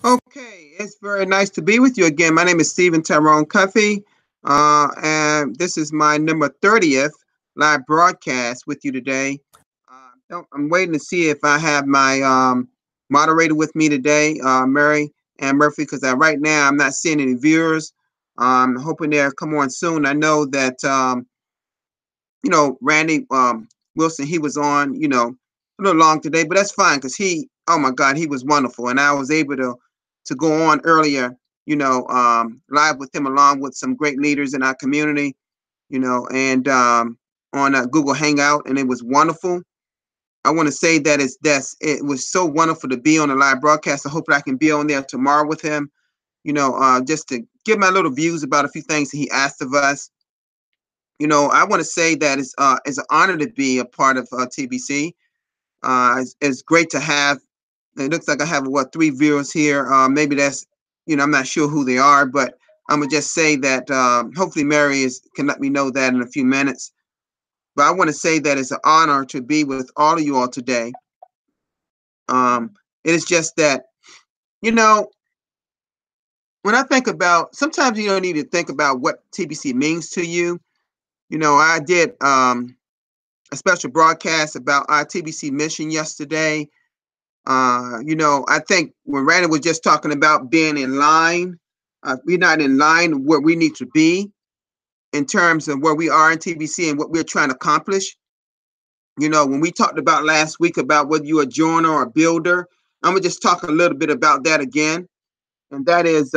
Okay, it's very nice to be with you again. My name is Stephen Tyrone Cuffey, and this is my number 30th live broadcast with you today. I'm waiting to see if I have my moderator with me today, Mary Ann Murphy, because right now I'm not seeing any viewers. I'm hoping they'll come on soon. I know that, Randy Wilson, he was on, a little long today, but that's fine because oh my God, he was wonderful. And I was able to go on earlier, live with him along with some great leaders in our community, and on Google Hangout, and it was wonderful. I want to say that it was so wonderful to be on a live broadcast. I hope that I can be on there tomorrow with him, just to give my little views about a few things that he asked of us. I want to say that it's an honor to be a part of TBC. It's great to have. It looks like I have three viewers here. Maybe that's, I'm not sure who they are, but I'm gonna just say that hopefully Mary can let me know that in a few minutes. But I want to say that it's an honor to be with all of you all today. It is just that, when I think about, sometimes you don't need to think about what TBC means to you. I did a special broadcast about our TBC mission yesterday. I think when Randy was just talking about being in line, we're not in line where we need to be in terms of where we are in TBC and what we're trying to accomplish. When we talked about last week about whether you're a joiner or a builder, I'm gonna just talk a little bit about that again. And that is,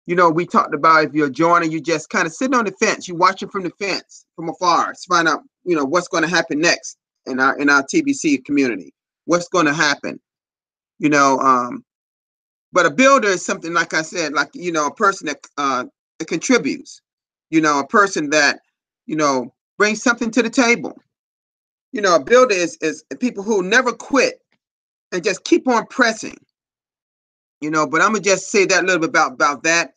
we talked about if you're a joiner, you just kind of sitting on the fence, you watching from the fence from afar to find out, what's going to happen next in our TBC community. What's going to happen? But a builder is something, like I said, like, a person that contributes, a person that, brings something to the table. A builder is people who never quit and just keep on pressing, but I'm gonna just say that a little bit about that.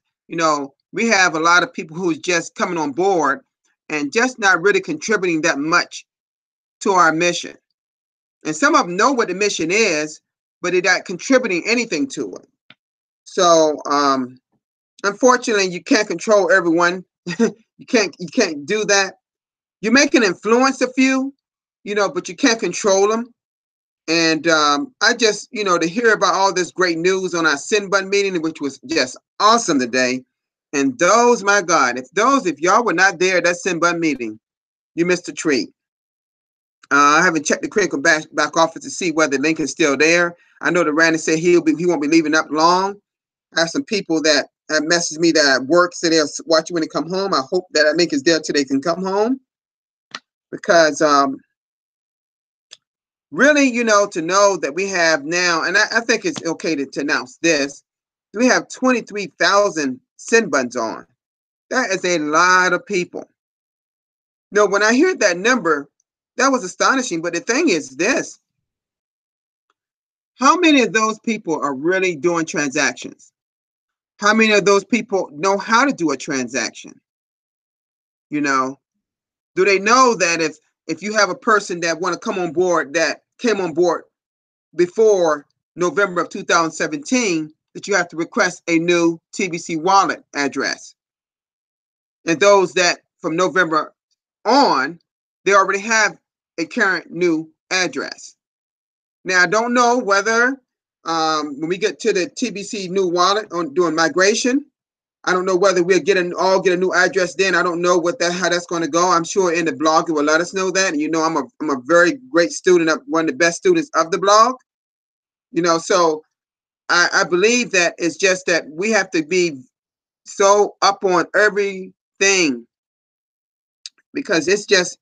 We have a lot of people who's just coming on board and just not really contributing that much to our mission. And some of them know what the mission is, but they're not contributing anything to it. So unfortunately, you can't control everyone. you can't do that. You may can influence a few, but you can't control them. And I just, to hear about all this great news on our Sin Bun meeting, which was just awesome today. And those, my God, if y'all were not there at that Sin Bun meeting, you missed a treat. I haven't checked the critical back office to see whether the link is still there. I know that Randy said he won't be leaving up long. I have some people that messaged me that at work said they'll watch you when they come home. I hope that link is there till they can come home. Because really, to know that we have now, and I think it's okay to announce this, we have 23,000 Sin Buns on. That is a lot of people. When I heard that number, that was astonishing. But the thing is this: how many of those people are really doing transactions? How many of those people know how to do a transaction? Do they know that if you have a person that want to come on board that came on board before November of 2017, that you have to request a new TBC wallet address? And those that from November on, they already have a current new address. Now, I don't know whether when we get to the TBC new wallet on doing migration, I don't know whether we'll all get a new address then. I don't know how that's going to go. I'm sure in the blog it will let us know that. I'm a very great student, one of the best students of the blog. So I believe that it's just that we have to be so up on everything, because it's just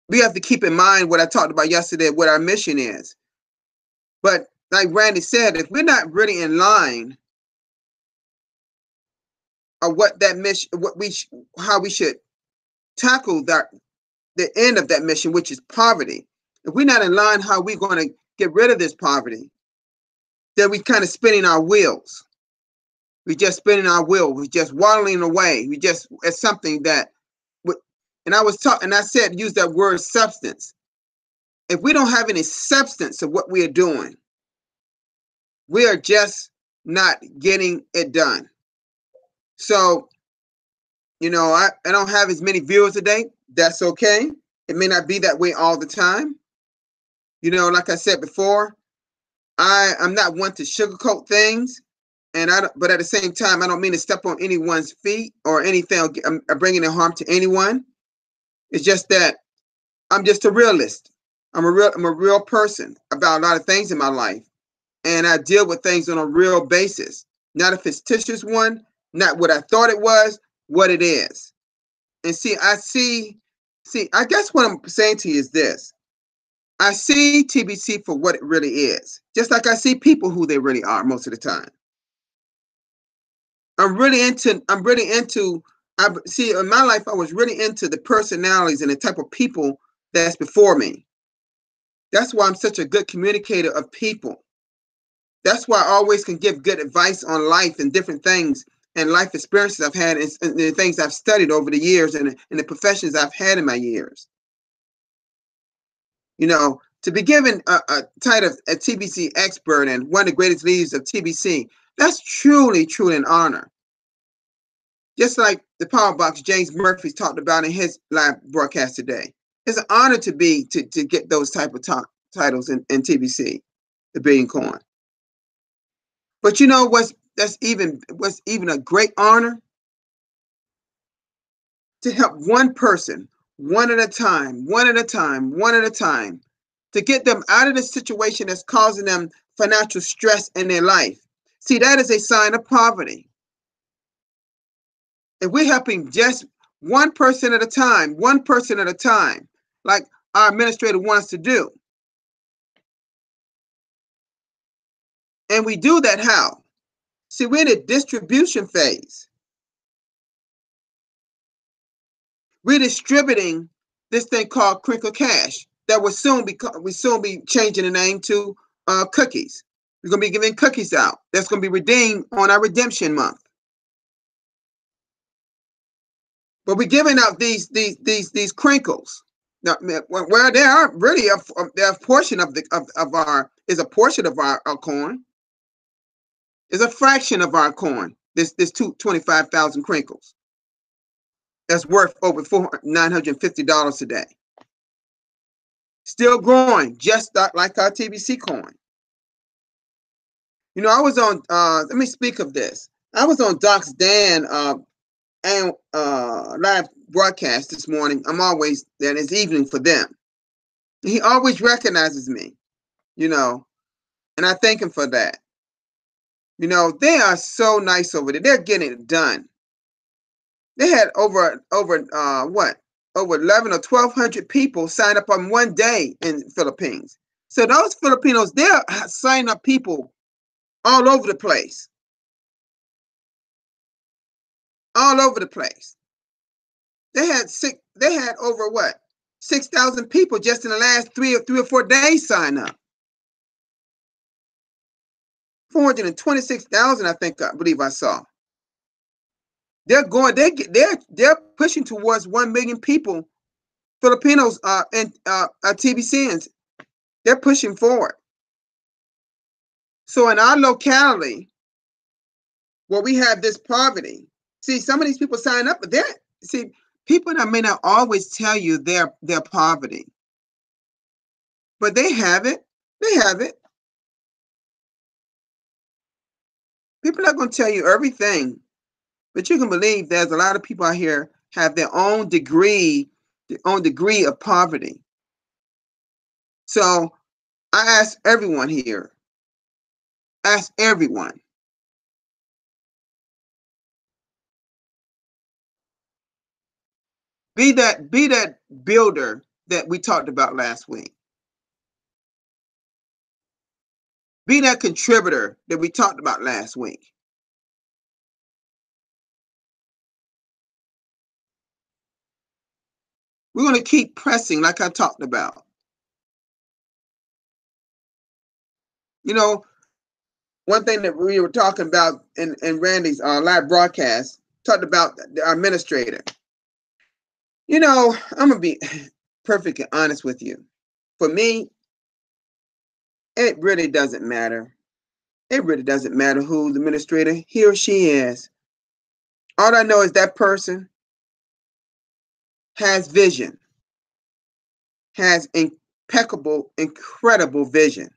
we have to keep in mind what I talked about yesterday, what our mission is. But like Randy said, if we're not really in line of what that mission, how we should tackle the end of that mission, which is poverty. If we're not in line how we're going to get rid of this poverty, then we kind of spinning our wheels. We're just spinning our wheel. We're just waddling away. It's something that, and I was talking, and I said, use that word substance. if we don't have any substance of what we are doing, we are just not getting it done. So, I don't have as many viewers today. That's okay. It may not be that way all the time. Like I said before, I'm not one to sugarcoat things, but at the same time, I don't mean to step on anyone's feet or anything, bringing harm to anyone. It's just that I'm just a realist. I'm a real person about a lot of things in my life, and I deal with things on a real basis, not a fictitious one, not what I thought it was, what it is. And I guess what I'm saying to you is this. I see TBC for what it really is, just like I see people who they really are most of the time. I'm really into, in my life, I was really into the personalities and the type of people that's before me. That's why I'm such a good communicator of people. That's why I always can give good advice on life and different things and life experiences I've had and the things I've studied over the years and the professions I've had in my years. To be given a title of a TBC expert and one of the greatest leaders of TBC, that's truly, truly an honor. Just like the Power Box James Murphy's talked about in his live broadcast today. It's an honor to get those type of titles in TBC, the Billion Coin. But what's even a great honor? To help one person, one at a time, to get them out of the situation that's causing them financial stress in their life. See, that is a sign of poverty. If we're helping just one person at a time, like our administrator wants to do, and we do that how? See, we're in a distribution phase. We're distributing this thing called Crinkle Cash that will soon be changing the name to cookies. We're going to be giving cookies out. That's going to be redeemed on our redemption month. But we're giving out these crinkles. Now, where they are really a portion of our coin. Is a fraction of our coin. This 25,000 crinkles. That's worth over $950 today. Still growing, just like our TBC coin. I was on. Let me speak of this. I was on Doc's Dan and live broadcast this morning. I'm always there. It's evening for them. He always recognizes me, and I thank him for that. They are so nice over there. They're getting it done. They had over 11 or 1,200 people sign up on one day in the Philippines. So those Filipinos, they're signing up people all over the place. All over the place. They had over 6,000 people just in the last three or 4 days sign up. 426,000, I believe I saw. They're pushing towards 1 million people, Filipinos and TBCians. They're pushing forward. So in our locality, where we have this poverty, see, some of these people sign up, but people that may not always tell you their poverty, but they have it. They have it. People are not going to tell you everything, but you can believe there's a lot of people out here have their own degree of poverty. So I ask everyone here, be that builder that we talked about last week. Be that contributor that we talked about last week. We're going to keep pressing like I talked about. One thing that we were talking about in Randy's live broadcast, talked about the administrator. I'm going to be perfectly honest with you. for me, it really doesn't matter. It really doesn't matter who the administrator he or she is. All I know is that person has vision, has impeccable, incredible vision.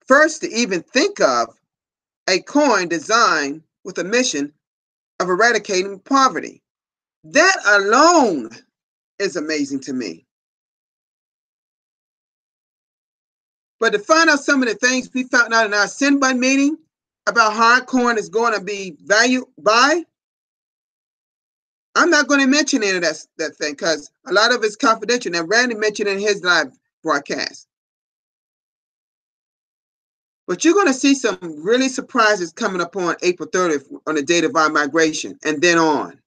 First, to even think of a coin designed with a mission of eradicating poverty. That alone is amazing to me. But to find out some of the things we found out in our Sin Bun meeting about how our coin is going to be valued by, I'm not going to mention any of that thing because a lot of it's confidential. Now, Randy mentioned in his live broadcast. But you're going to see some really surprises coming up on April 30th on the date of our migration and then on.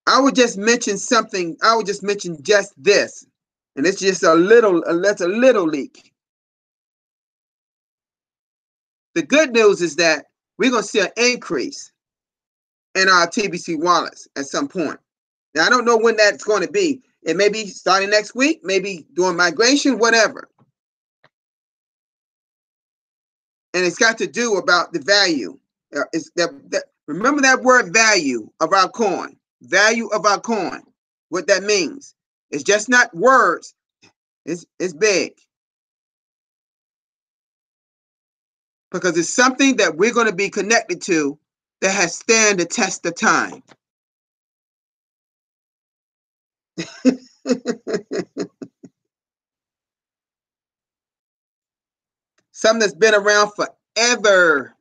I would just mention something. I would just mention just this. And it's just that's a little leak. The good news is that we're going to see an increase in our TBC wallets at some point. Now, I don't know when that's going to be. It may be starting next week, maybe during migration, whatever. And it's got to do about the value. Remember that word value of our coin. Value of our coin. What that means. It's just not words. It's big. Because it's something that we're going to be connected to that has stand the test of time. Something that's been around forever.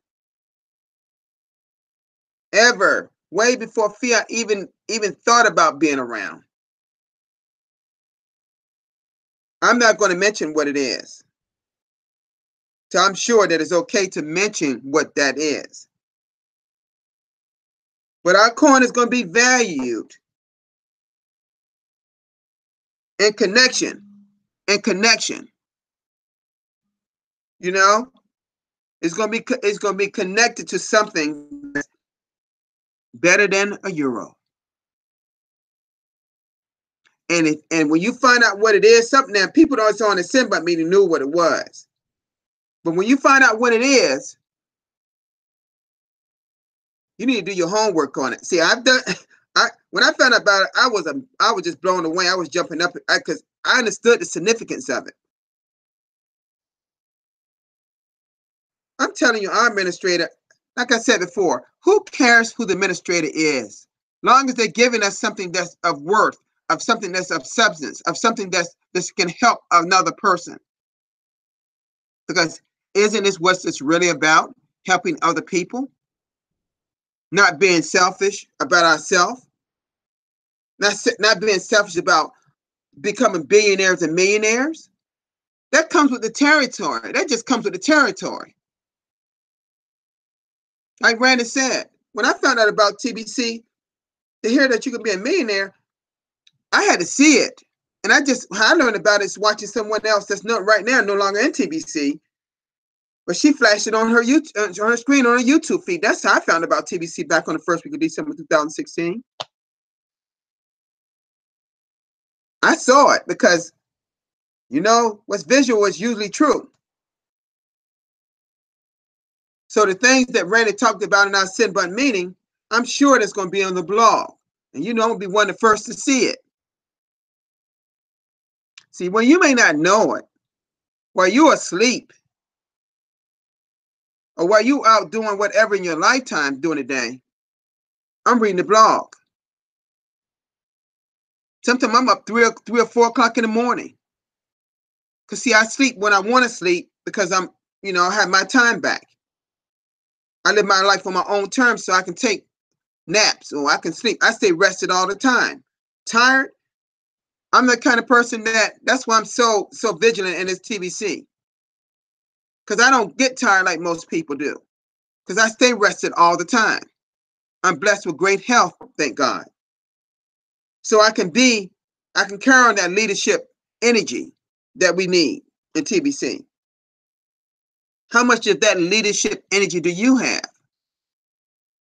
Ever. Way before fiat even thought about being around. I'm not going to mention what it is. So I'm sure that it's okay to mention what that is. But our coin is going to be valued in connection. In connection. You know? It's going to be connected to something that's better than a euro. And when you find out what it is, something that people don't on the Sin Bun meeting knew what it was. But when you find out what it is, you need to do your homework on it. See, when I found out about it, I was just blown away. I was jumping up because I understood the significance of it. I'm telling you, our administrator, like I said before, who cares who the administrator is? Long as they're giving us something that's of worth, of something that's of substance, of something this can help another person. Because isn't this what it's really about? Helping other people? Not being selfish about ourselves? Not being selfish about becoming billionaires and millionaires? That comes with the territory. That just comes with the territory. Like Randy said, when I found out about TBC, to hear that you could be a millionaire, I had to see it. And I learned about it watching someone else that's not right now, no longer in TBC, but she flashed it on her screen on her YouTube feed. That's how I found about TBC back on the first week of December 2016. I saw it because, you know, what's visual is usually true. So the things that Randy talked about in our Sin Bun meeting, I'm sure that's going to be on the blog. And you know, I'm going to be one of the first to see it. See, when you may not know it, while you're asleep, or while you out doing whatever in your lifetime during the day, I'm reading the blog. Sometimes I'm up 3 or 4 o'clock in the morning. Because see, I sleep when I want to sleep because I have my time back. I live my life on my own terms so I can take naps or I can sleep. I stay rested all the time. Tired? I'm the kind of person that's why I'm so vigilant in this TBC. Because I don't get tired like most people do. Because I stay rested all the time. I'm blessed with great health, thank God. So I can carry on that leadership energy that we need in TBC. How much of that leadership energy do you have?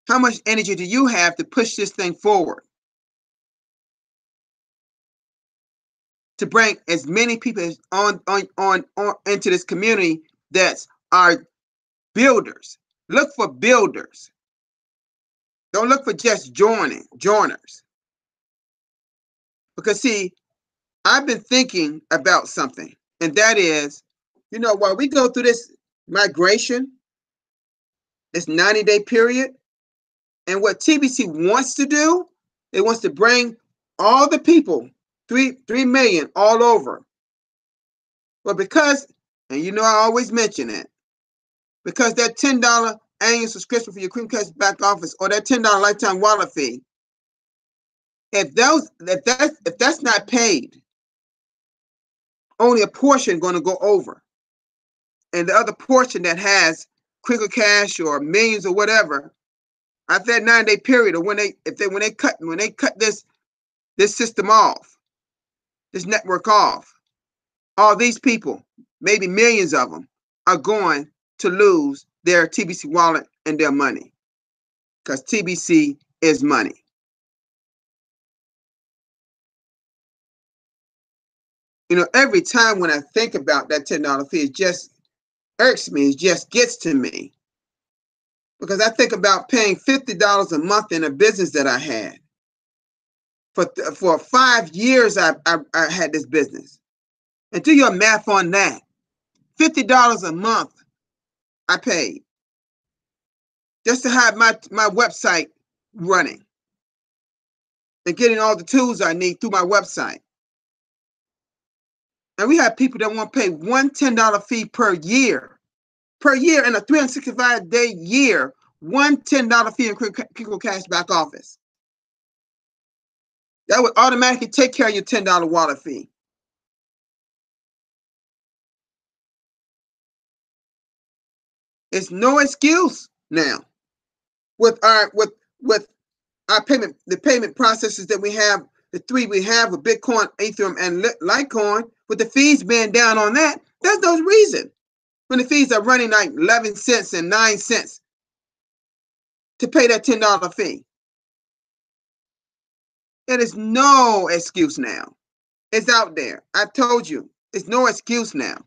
How much energy do you have to push this thing forward? to bring as many people as on into this community that are builders. Look for builders. Don't look for just joiners. Because see, I've been thinking about something, and that is, while we go through this migration, this 90-day period, and what TBC wants to do, it wants to bring all the people, 3 million all over. But because, and I always mention it, because that $10 annual subscription for your Kringles back office or that $10 lifetime wallet fee, if that's not paid, only a portion going to go over, and the other portion that has Kringle Cash or millions or whatever, after that 9-day period, or when they cut this system off, this network off, all these people, maybe millions of them, are going to lose their TBC wallet and their money, because TBC is money. Every time when I think about that $10 fee, it just irks me. It just gets to me, because I think about paying $50 a month in a business that I had. For 5 years, I had this business. And do your math on that. $50 a month I paid just to have my website running and getting all the tools I need through my website. And we have people that want to pay one $10 fee per year in a 365-day year, one $10 fee in Kringle Cash back office. That would automatically take care of your $10 wallet fee. It's no excuse now with our payment, the payment processes that we have, the 3 we have with Bitcoin, Ethereum, and Litecoin, with the fees being down on that. There's no reason when the fees are running like 11 cents and 9 cents to pay that $10 fee. It is no excuse now. It's out there. I told you, it's no excuse now.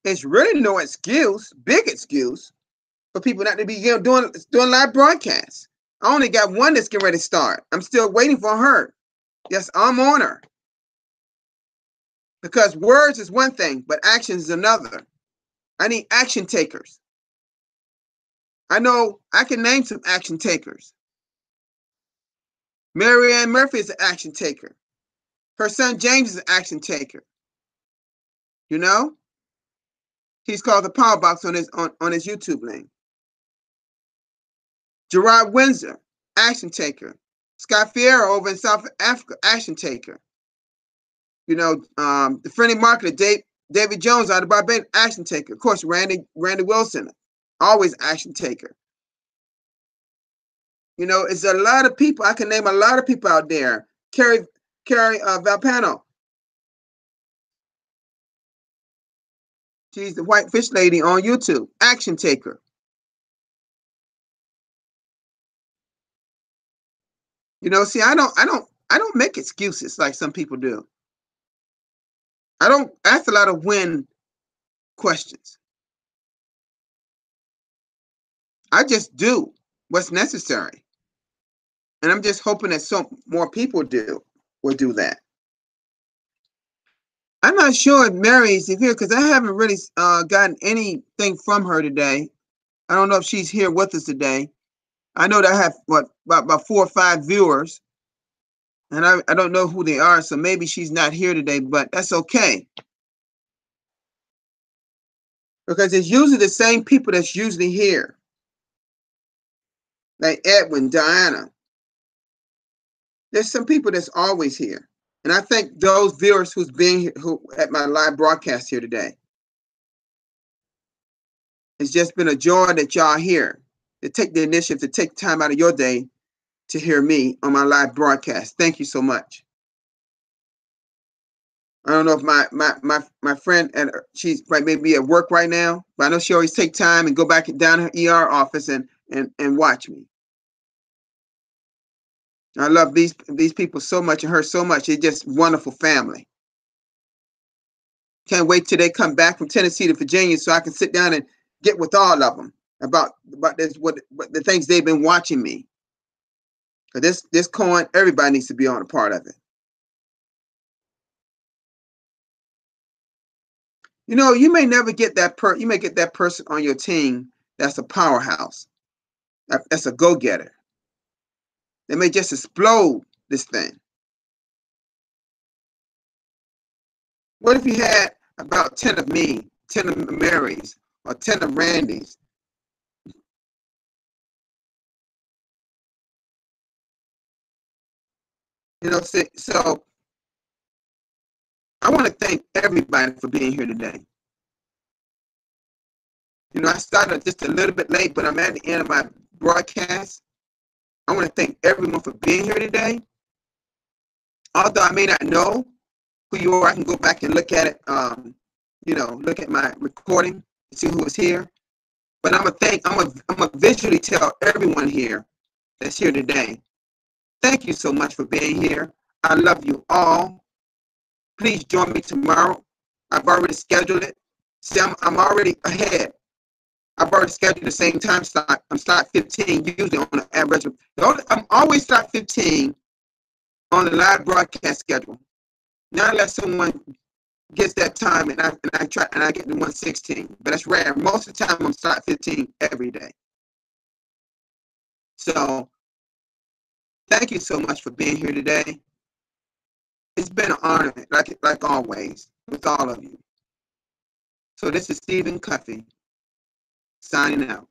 It's really no excuse, big excuse, for people not to be doing live broadcasts. I only got one that's getting ready to start. I'm still waiting for her. Yes, I'm on her. Because words is one thing, but action is another. I need action takers. I know I can name some action takers. Marianne Murphy is an action taker. Her son James is an action taker. He's called the Power Box on his YouTube link. Gerard Windsor, action taker. Scott Fiera over in South Africa, action taker. The friendly marketer David Jones out of Barbados, action taker. Of course, Randy Wilson, always action taker. It's a lot of people. I can name a lot of people out there. Carrie Valpano. She's the white fish lady on YouTube, action taker. See, I don't make excuses like some people do. I don't ask a lot of when questions. I just do what's necessary. And I'm just hoping that some more people will do that. I'm not sure if Mary's here, because I haven't really gotten anything from her today. I don't know if she's here with us today. I know that I have about 4 or 5 viewers, and I don't know who they are, so maybe she's not here today, but that's okay. Because it's usually the same people that's usually here. Like Edwin, Diana. There's some people that's always here. And I thank those viewers who's being here, who at my live broadcast here today. It's just been a joy that y'all here to take the initiative to take time out of your day to hear me on my live broadcast. Thank you so much. I don't know if my friend, and she's maybe at work right now, but I know she always take time and go back down her ER office and watch me. I love these people so much and her so much. It's just wonderful family. Can't wait till they come back from Tennessee to Virginia so I can sit down and get with all of them about this, what the things they've been watching me. Because this coin, everybody needs to be on a part of it. You know, you may never get that you may get that person on your team that's a powerhouse. That's a go-getter. They may just explode this thing. What if you had about 10 of me, 10 of Marys, or 10 of Randys? You know, so I want to thank everybody for being here today. You know, I started just a little bit late, but I'm at the end of my broadcast. I want to thank everyone for being here today. Although I may not know who you are, I can go back and look at it, you know, look at my recording, see who was here. But I'm gonna visually tell everyone here that's here today, thank you so much for being here. I love you all. Please join me tomorrow. I've already scheduled it. See, I'm already ahead. I've already scheduled the same time slot. I'm slot 15 usually on the average. I'm always slot 15 on the live broadcast schedule. Not unless someone gets that time and I get the 116, but that's rare. Most of the time I'm slot 15 every day. So thank you so much for being here today. It's been an honor, like always, with all of you. So this is Stephen Cuffey signing out.